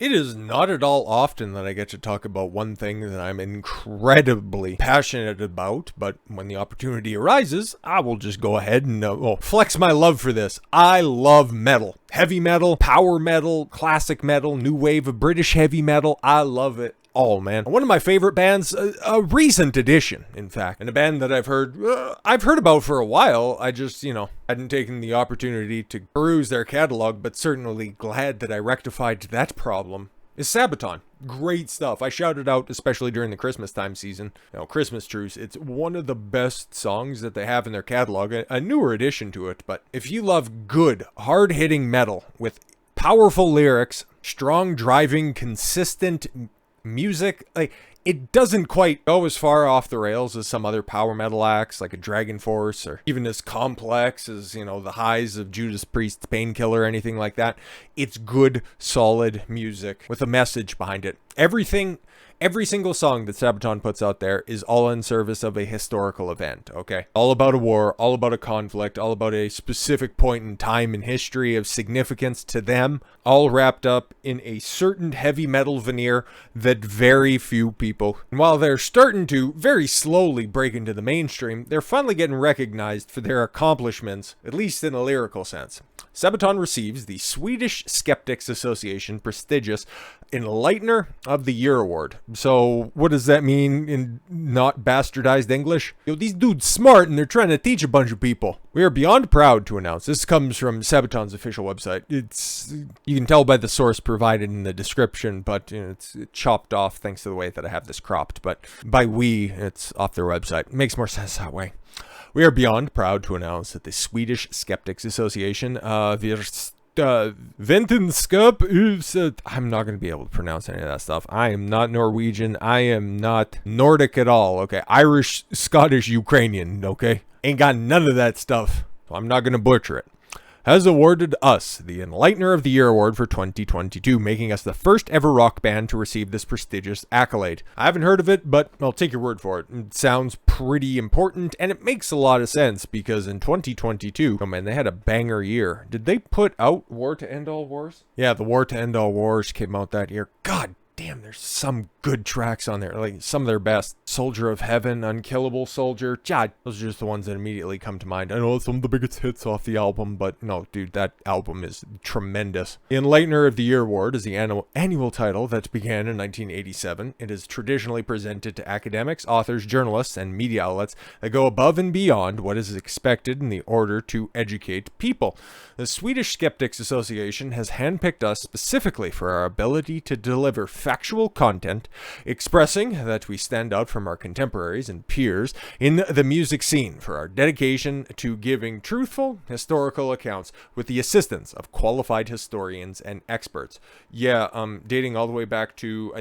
It is not at all often that I get to talk about one thing that I'm incredibly passionate about, but when the opportunity arises, I will just go ahead and flex my love for this. I love metal. Heavy metal, power metal, classic metal, new wave of British heavy metal. I love it all, man. One of my favorite bands, a recent addition, in fact, and a band that I've heard about for a while. I just, hadn't taken the opportunity to peruse their catalog, but certainly glad that I rectified that problem, is Sabaton. Great stuff. I shouted out, especially during the Christmas time season, Christmas truce. It's one of the best songs that they have in their catalog, a newer addition to it, but if you love good, hard-hitting metal with powerful lyrics, strong driving, consistent music, it doesn't quite go as far off the rails as some other power metal acts like a Dragon Force, or even as complex as, the highs of Judas Priest's Painkiller or anything like that. It's good, solid music with a message behind it. Every single song that Sabaton puts out there is all in service of a historical event, okay? All about a war, all about a conflict, all about a specific point in time in history of significance to them, all wrapped up in a certain heavy metal veneer that very few people, and while they're starting to very slowly break into the mainstream, they're finally getting recognized for their accomplishments, at least in a lyrical sense. Sabaton receives the Swedish Skeptics Association prestigious Enlightener of the Year award. So what does that mean in not bastardized English? These dudes smart and they're trying to teach a bunch of people. We are beyond proud to announce, this comes from Sabaton's official website. You can tell by the source provided in the description, but it's chopped off thanks to the way that I have this cropped. But by we, it's off their website. It makes more sense that way. We are beyond proud to announce that the Swedish Skeptics Association, Vetenskap, I'm not going to be able to pronounce any of that stuff. I am not Norwegian. I am not Nordic at all, okay? Irish, Scottish, Ukrainian, okay? Ain't got none of that stuff, so I'm not going to butcher it. Has awarded us the Enlightener of the Year award for 2022, making us the first ever rock band to receive this prestigious accolade. I haven't heard of it, but I'll take your word for it. It sounds pretty important, and it makes a lot of sense, because in 2022, oh man, they had a banger year. Did they put out War to End All Wars? Yeah, the War to End All Wars came out that year. God damn, there's some good tracks on there, like some of their best. Soldier of Heaven, Unkillable Soldier, those are just the ones that immediately come to mind. I know some of the biggest hits off the album, but no, dude, that album is tremendous. The Enlightener of the Year award is the annual title that began in 1987. It is traditionally presented to academics, authors, journalists, and media outlets that go above and beyond what is expected in the order to educate people. The Swedish Skeptics Association has handpicked us specifically for our ability to deliver factual content, expressing that we stand out from our contemporaries and peers in the music scene, for our dedication to giving truthful historical accounts with the assistance of qualified historians and experts. Yeah, dating all the way back to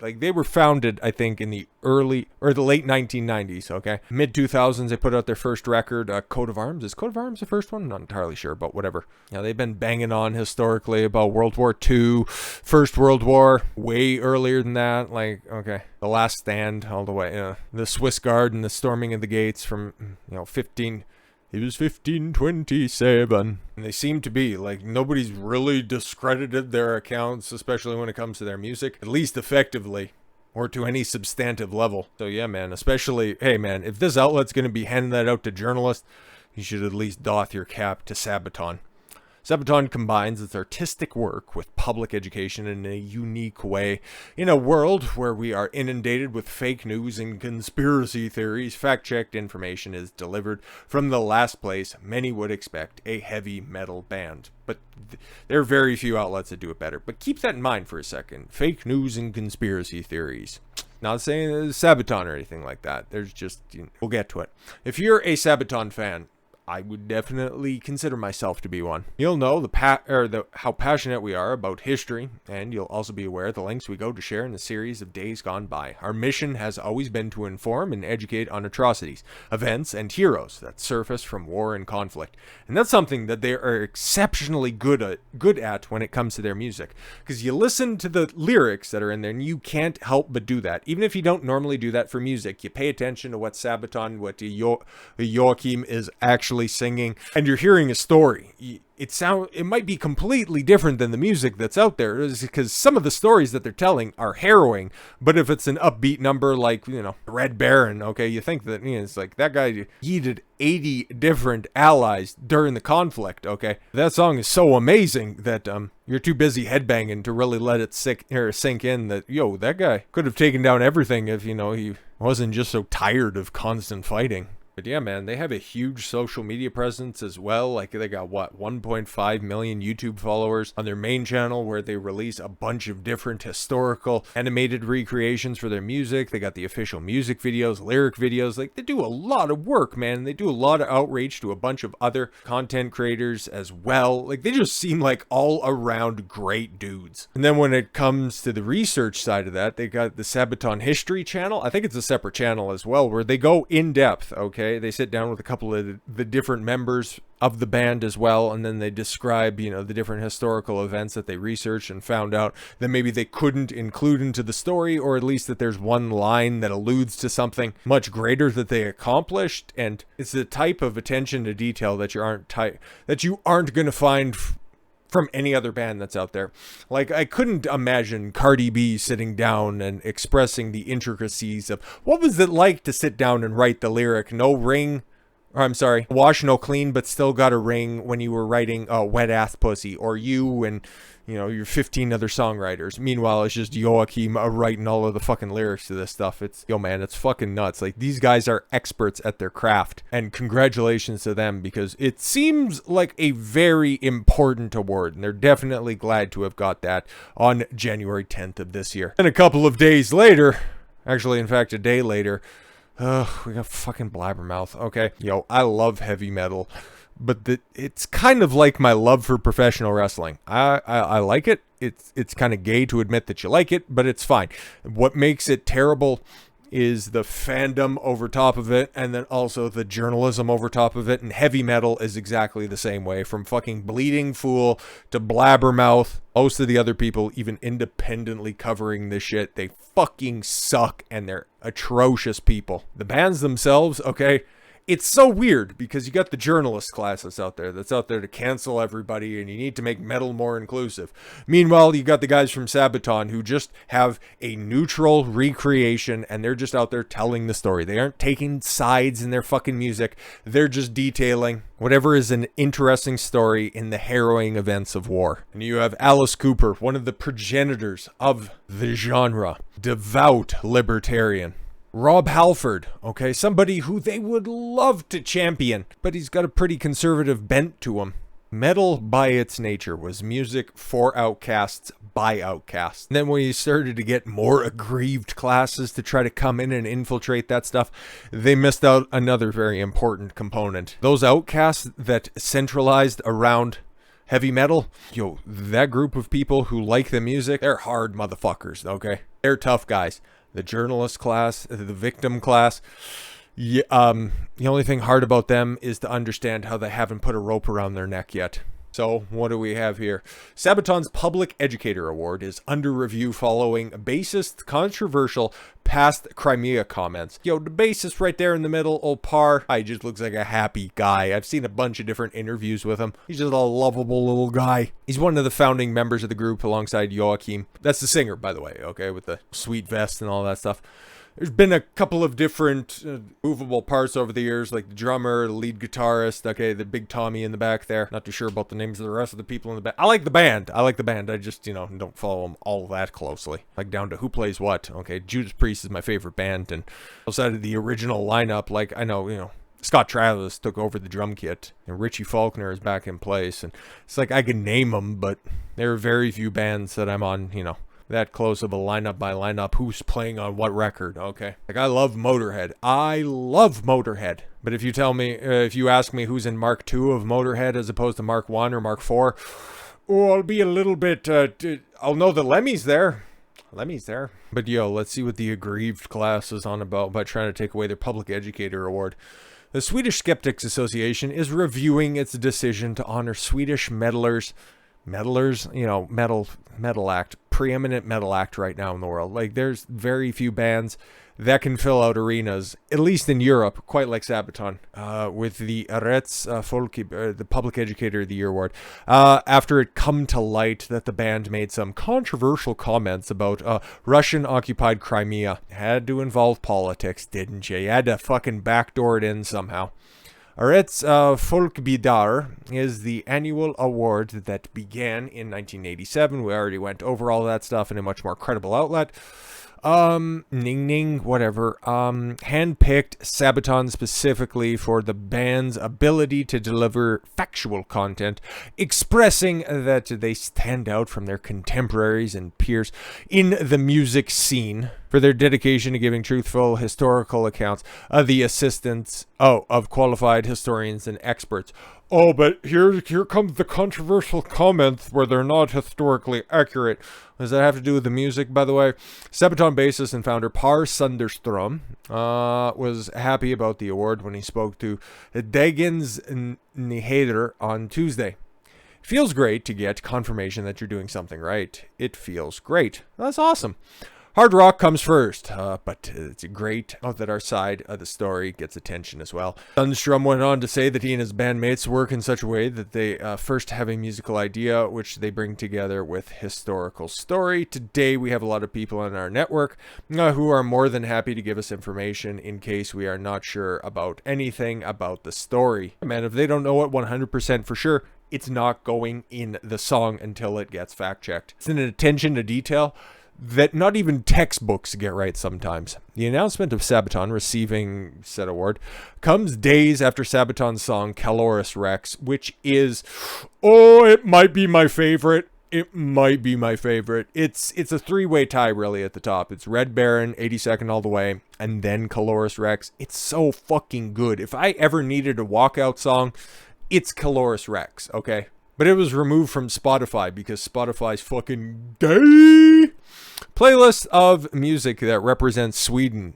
they were founded, I think, in the early or the late 1990s, okay? Mid 2000s, they put out their first record, Coat of Arms. Is Coat of Arms the first one? Not entirely sure, but whatever. They've been banging on historically about World War II, First World War, way earlier than that. Okay, The Last Stand, all the way, the Swiss Guard and the storming of the gates from, 1527. And they seem to be, nobody's really discredited their accounts, especially when it comes to their music, at least effectively, or to any substantive level. So yeah, man, especially, hey man, if this outlet's going to be handing that out to journalists, you should at least doff your cap to Sabaton. Sabaton combines its artistic work with public education in a unique way. In a world where we are inundated with fake news and conspiracy theories, fact-checked information is delivered from the last place many would expect a heavy metal band. But there are very few outlets that do it better. But keep that in mind for a second. Fake news and conspiracy theories. Not saying it's Sabaton or anything like that. There's just, we'll get to it. If you're a Sabaton fan, I would definitely consider myself to be one. You'll know how passionate we are about history, and you'll also be aware of the lengths we go to share in the series of days gone by. Our mission has always been to inform and educate on atrocities, events, and heroes that surface from war and conflict. And that's something that they are exceptionally good at when it comes to their music. Because you listen to the lyrics that are in there, and you can't help but do that. Even if you don't normally do that for music, you pay attention to what Sabaton, what Joachim is actually naturally singing, and you're hearing a story. It might be completely different than the music that's out there, because some of the stories that they're telling are harrowing. But if it's an upbeat number like, Red Baron, okay, you think that, it's like that guy yeeted 80 different allies during the conflict, okay? That song is so amazing that you're too busy headbanging to really let it sink in that, that guy could have taken down everything if, he wasn't just so tired of constant fighting. But yeah, man, they have a huge social media presence as well. Like, they got, 1.5 million YouTube followers on their main channel, where they release a bunch of different historical animated recreations for their music. They got the official music videos, lyric videos. Like, they do a lot of work, man. They do a lot of outreach to a bunch of other content creators as well. Like, they just seem like all around great dudes. And then when it comes to the research side of that, they got the Sabaton History channel. I think it's a separate channel as well, where they go in depth, okay? They sit down with a couple of the different members of the band as well, and then they describe, the different historical events that they researched and found out that maybe they couldn't include into the story, or at least that there's one line that alludes to something much greater that they accomplished. And it's the type of attention to detail that you aren't going to find from any other band that's out there. Like, I couldn't imagine Cardi B sitting down and expressing the intricacies of what was it like to sit down and write the lyric, wash no clean but still got a ring, when you were writing wet ass pussy, or you and your 15 other songwriters. Meanwhile, it's just Joachim writing all of the fucking lyrics to this stuff. It's fucking nuts. Like, these guys are experts at their craft, and congratulations to them, because it seems like a very important award, and they're definitely glad to have got that on January 10th of this year. And a couple of days later, actually, in fact, a day later, we got fucking Blabbermouth. Okay, I love heavy metal, but it's kind of like my love for professional wrestling. I like it. It's kind of gay to admit that you like it, but it's fine. What makes it terrible is the fandom over top of it, and then also the journalism over top of it. And heavy metal is exactly the same way, from fucking Bleeding Fool to Blabbermouth. Most of the other people even independently covering this shit, they fucking suck, and they're atrocious people. The bands themselves, okay, it's so weird, because you got the journalist class that's out there to cancel everybody, and you need to make metal more inclusive. Meanwhile, you got the guys from Sabaton who just have a neutral recreation, and they're just out there telling the story. They aren't taking sides in their fucking music. They're just detailing whatever is an interesting story in the harrowing events of war. And you have Alice Cooper, one of the progenitors of the genre, devout libertarian. Rob Halford, okay, somebody who they would love to champion, but he's got a pretty conservative bent to him. Metal, by its nature, was music for outcasts by outcasts. And then when you started to get more aggrieved classes to try to come in and infiltrate that stuff, they missed out another very important component. Those outcasts that centralized around heavy metal, that group of people who like the music, they're hard motherfuckers, okay? They're tough guys. The journalist class, the victim class, the only thing hard about them is to understand how they haven't put a rope around their neck yet. So, what do we have here? Sabaton's Public Educator Award is under review following bassist controversial past Crimea comments. The bassist right there in the middle, old Parr, he just looks like a happy guy. I've seen a bunch of different interviews with him. He's just a lovable little guy. He's one of the founding members of the group alongside Joachim. That's the singer, by the way, okay, with the sweet vest and all that stuff. There's been a couple of different movable parts over the years, like the drummer, the lead guitarist, okay, the big Tommy in the back there. Not too sure about the names of the rest of the people in the band. I like the band. I just, don't follow them all that closely. Like, down to who plays what, okay? Judas Priest is my favorite band, and outside of the original lineup, like, I know, Scott Travis took over the drum kit, and Richie Faulkner is back in place, and it's like I can name them, but there are very few bands that I'm on, that close of a lineup by lineup, who's playing on what record, okay? Like, I love Motorhead. But if you ask me who's in Mark II of Motorhead as opposed to Mark I or Mark IV, I'll be a little bit, I'll know that Lemmy's there. But let's see what the aggrieved class is on about by trying to take away their Public Educator Award. The Swedish Skeptics Association is reviewing its decision to honor Swedish metal act preeminent metal act right now in the world. Like, there's very few bands that can fill out arenas, at least in Europe, quite like Sabaton, with the the Public Educator of the Year award, after it come to light that the band made some controversial comments about Russian-occupied Crimea. Had to involve politics, didn't you? You had to fucking backdoor it in somehow. Arets Folkbildar is the annual award that began in 1987. We already went over all that stuff in a much more credible outlet. Whatever. Handpicked Sabaton specifically for the band's ability to deliver factual content, expressing that they stand out from their contemporaries and peers in the music scene for their dedication to giving truthful historical accounts of the assistance of qualified historians and experts. Oh, but here comes the controversial comments where they're not historically accurate. Does that have to do with the music, by the way? Sabaton bassist and founder Par Sunderstrom was happy about the award when he spoke to Dagens Nyheter on Tuesday. It feels great to get confirmation that you're doing something right. It feels great. That's awesome. Hard rock comes first, but it's great that our side of the story gets attention as well. Sundstrom went on to say that he and his bandmates work in such a way that they first have a musical idea, which they bring together with historical story. Today, we have a lot of people on our network who are more than happy to give us information in case we are not sure about anything about the story. Man, if they don't know it 100% for sure, it's not going in the song until it gets fact-checked. It's an attention to detail that not even textbooks get right sometimes. The announcement of Sabaton receiving said award comes days after Sabaton's song Calorus Rex, which is, it might be my favorite. It might be my favorite. It's a three-way tie really at the top. It's Red Baron, 82nd All the Way, and then Calorus Rex. It's so fucking good. If I ever needed a walkout song, it's Calorus Rex, okay? But it was removed from Spotify because Spotify's fucking gay. Playlist of music that represents Sweden.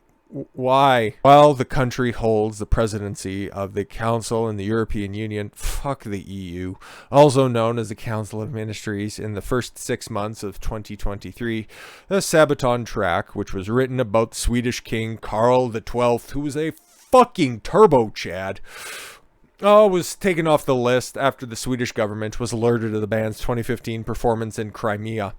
Why? While the country holds the presidency of the Council in the European Union, fuck the EU, also known as the Council of Ministries, in the first 6 months of 2023, the Sabaton track, which was written about the Swedish king Karl XII, who was a fucking turbo Chad, was taken off the list after the Swedish government was alerted of the band's 2015 performance in Crimea,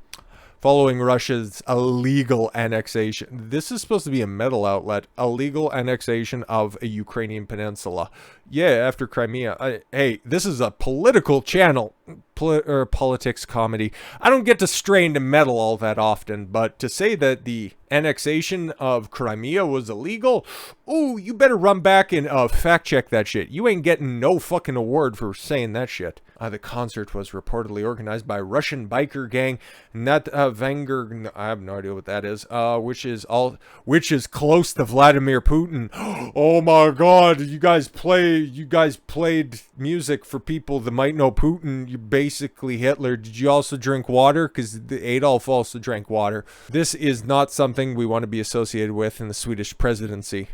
following Russia's illegal annexation. This is supposed to be a metal outlet. Illegal annexation of a Ukrainian peninsula. Yeah, after Crimea. Hey, this is a political channel. Politics comedy. I don't get to stray into metal all that often, but to say that the annexation of Crimea was illegal, you better run back and fact check that shit. You ain't getting no fucking award for saying that shit. The concert was reportedly organized by Russian biker gang Vanger. I have no idea what that is. Which is close to Vladimir Putin. Oh my God! You guys played music for people that might know Putin. You basically Hitler. Did you also drink water? Because Adolf also drank water. This is not something we want to be associated with in the Swedish presidency.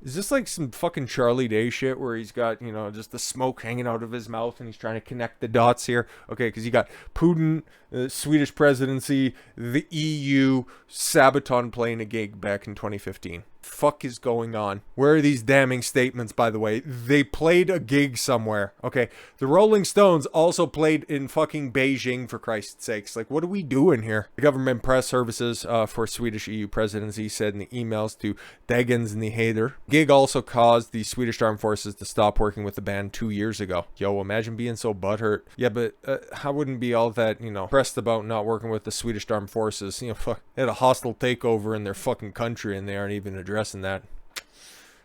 Is this like some fucking Charlie Day shit where he's got, just the smoke hanging out of his mouth and he's trying to connect the dots here? Okay, because you got Putin, the Swedish presidency, the EU, Sabaton playing a gig back in 2015. Fuck is going on? Where are these damning statements, by the way? They played a gig somewhere. Okay, the Rolling Stones also played in fucking Beijing, for Christ's sakes. Like, what are we doing here? The government press services for Swedish EU presidency said in the emails to Dagens Nyheter. Gig also caused the Swedish Armed Forces to stop working with the band 2 years ago. Yo, imagine being so butthurt. Yeah, but I wouldn't be all that, pressed about not working with the Swedish Armed Forces. Fuck, they had a hostile takeover in their fucking country and they aren't even addressing that.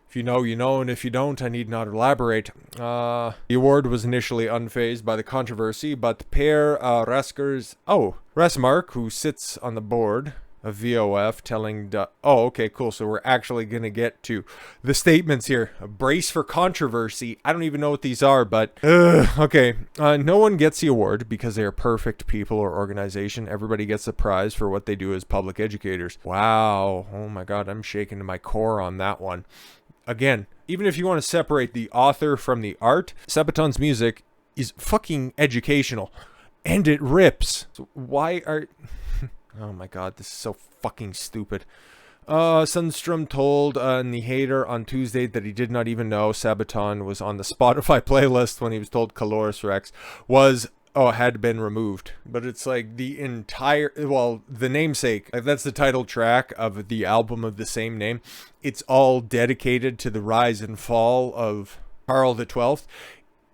If you know, you know, and if you don't, I need not elaborate. The award was initially unfazed by the controversy, but Per Rasmark, who sits on the board of VOF, telling okay, cool, so we're actually gonna get to the statements here. A brace for controversy. I don't even know what these are, but okay. No one gets the award because they are perfect people or organization. Everybody gets a prize for what they do as public educators. Wow. Oh my God, I'm shaking to my core on that one. Again, even if you want to separate the author from the art, Sabaton's music is fucking educational. And it rips. So why are... Oh my god, this is so fucking stupid. Sundstrom told Enlightener on Tuesday that he did not even know Sabaton was on the Spotify playlist when he was told Calorus Rex had been removed. But it's like the entire, well, the namesake, like that's the title track of the album of the same name. It's all dedicated to the rise and fall of Karl the 12th.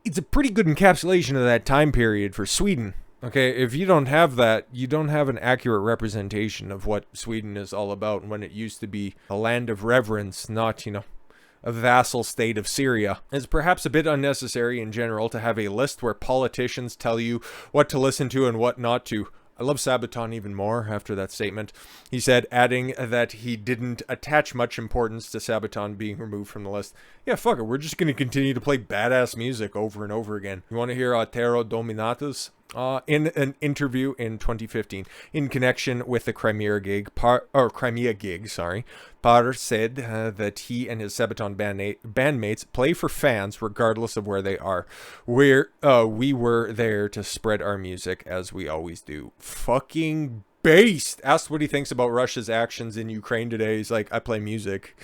It's a pretty good encapsulation of that time period for Sweden. Okay, if you don't have that, you don't have an accurate representation of what Sweden is all about when it used to be a land of reverence, not, a vassal state of Syria. It's perhaps a bit unnecessary in general to have a list where politicians tell you what to listen to and what not to. I love Sabaton even more after that statement. He said, adding that he didn't attach much importance to Sabaton being removed from the list. Yeah, fuck it, we're just going to continue to play badass music over and over again. You want to hear Terra Dominatus? In an interview in 2015, in connection with the Crimea gig, Parr said that he and his Sabaton bandmates play for fans regardless of where they are. We were there to spread our music as we always do. Fucking based. Asked what he thinks about Russia's actions in Ukraine today. He's like, I play music.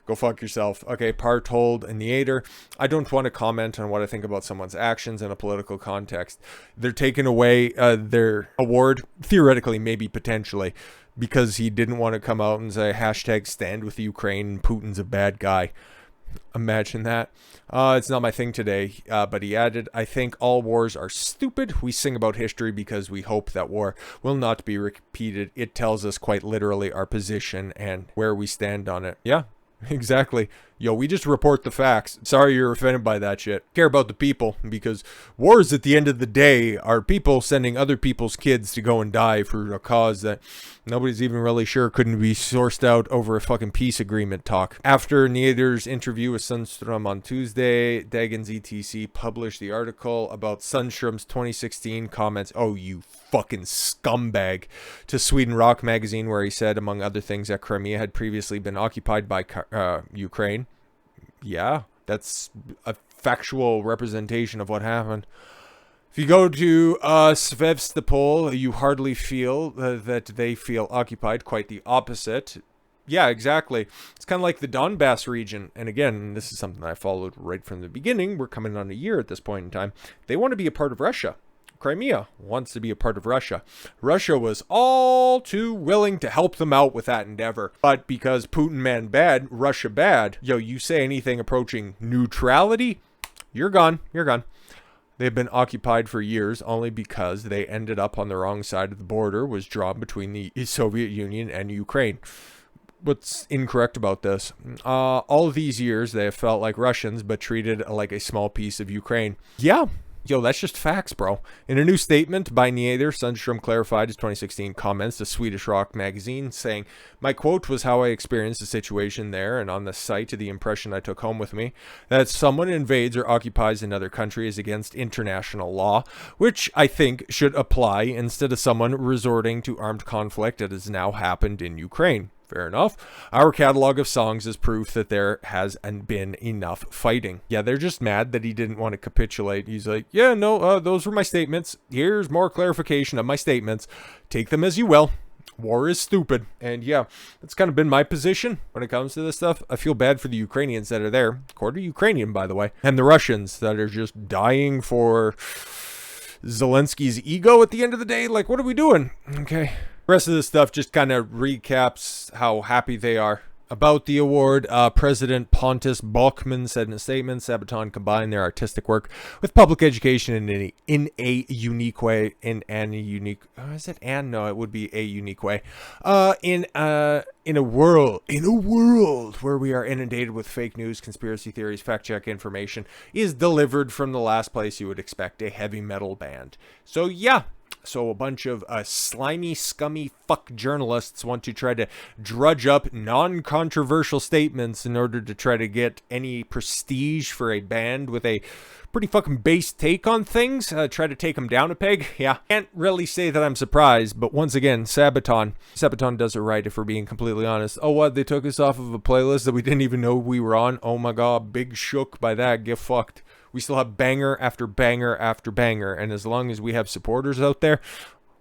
Go fuck yourself. Okay, Parr told Enlightener, I don't want to comment on what I think about someone's actions in a political context. They're taking away their award, theoretically, maybe potentially, because he didn't want to come out and say hashtag stand with Ukraine, Putin's a bad guy. Imagine that. It's not my thing today, but he added, I think all wars are stupid. We sing about history because we hope that war will not be repeated. It tells us quite literally our position and where we stand on it. Yeah. Exactly. Yo, we just report the facts. Sorry you're offended by that shit. Care about the people, because wars at the end of the day are people sending other people's kids to go and die for a cause that nobody's even really sure couldn't be sourced out over a fucking peace agreement talk. After Nieder's interview with Sundstrom on Tuesday, Dagens ETC published the article about Sundstrom's 2016 comments, oh you fucking scumbag, to Sweden Rock magazine, where he said, among other things, that Crimea had previously been occupied by Ukraine. Yeah, that's a factual representation of what happened. If you go to Svevstopol, you hardly feel that they feel occupied. Quite the opposite. Yeah, exactly. It's kind of like the Donbass region. And again, this is something I followed right from the beginning. We're coming on a year at this point in time. They want to be a part of Russia. Crimea wants to be a part of Russia. Russia was all too willing to help them out with that endeavor. But because Putin man bad, Russia bad, yo, you say anything approaching neutrality, you're gone. You're gone. They've been occupied for years only because they ended up on the wrong side of the border was drawn between the Soviet Union and Ukraine. What's incorrect about this? All of these years, they have felt like Russians, but treated like a small piece of Ukraine. Yeah. Yo, that's just facts, bro. In a new statement by Enlightener, Sundstrom clarified his 2016 comments to Swedish Rock magazine, saying, my quote was how I experienced the situation there, and on the site, the impression I took home with me, that someone invades or occupies another country is against international law, which I think should apply instead of someone resorting to armed conflict that has now happened in Ukraine. Fair enough. Our catalog of songs is proof that there has been enough fighting. Yeah, they're just mad that he didn't want to capitulate. He's like, yeah, no, those were my statements. Here's more clarification of my statements. Take them as you will. War is stupid. And yeah, that's kind of been my position when it comes to this stuff. I feel bad for the Ukrainians that are there. Quarter Ukrainian, by the way. And the Russians that are just dying for Zelensky's ego at the end of the day. Like, what are we doing? Okay. The rest of this stuff just kind of recaps how happy they are about the award. President Pontus Bachmann said in a statement, Sabaton combined their artistic work with public education in a unique way. In a unique way. In a world where we are inundated with fake news, conspiracy theories, fact check information is delivered from the last place you would expect, a heavy metal band. So yeah. So a bunch of slimy, scummy fuck journalists want to try to drudge up non-controversial statements in order to try to get any prestige for a band with a pretty fucking base take on things. Try to take them down a peg. Yeah, can't really say that I'm surprised, but once again, Sabaton does it right if we're being completely honest. Oh, what? They took us off of a playlist that we didn't even know we were on? Oh my god, big shook by that. Get fucked. We still have banger after banger after banger, and as long as we have supporters out there,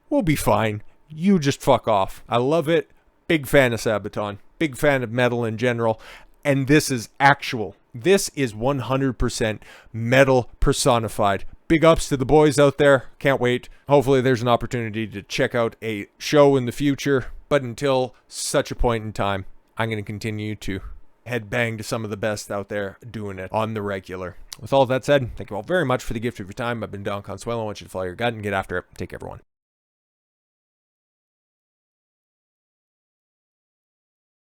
we'll be fine. you just fuck off. I love it. Big fan of Sabaton. Big fan of metal in general. And this is actual. This is 100% metal personified. Big ups to the boys out there. Can't wait. Hopefully there's an opportunity to check out a show in the future. But until such a point in time, I'm going to continue to headbang to some of the best out there doing it on the regular. With all that said, thank you all very much for the gift of your time. I've been Don Consuelo. I want you to follow your gut and get after it. Take care, everyone.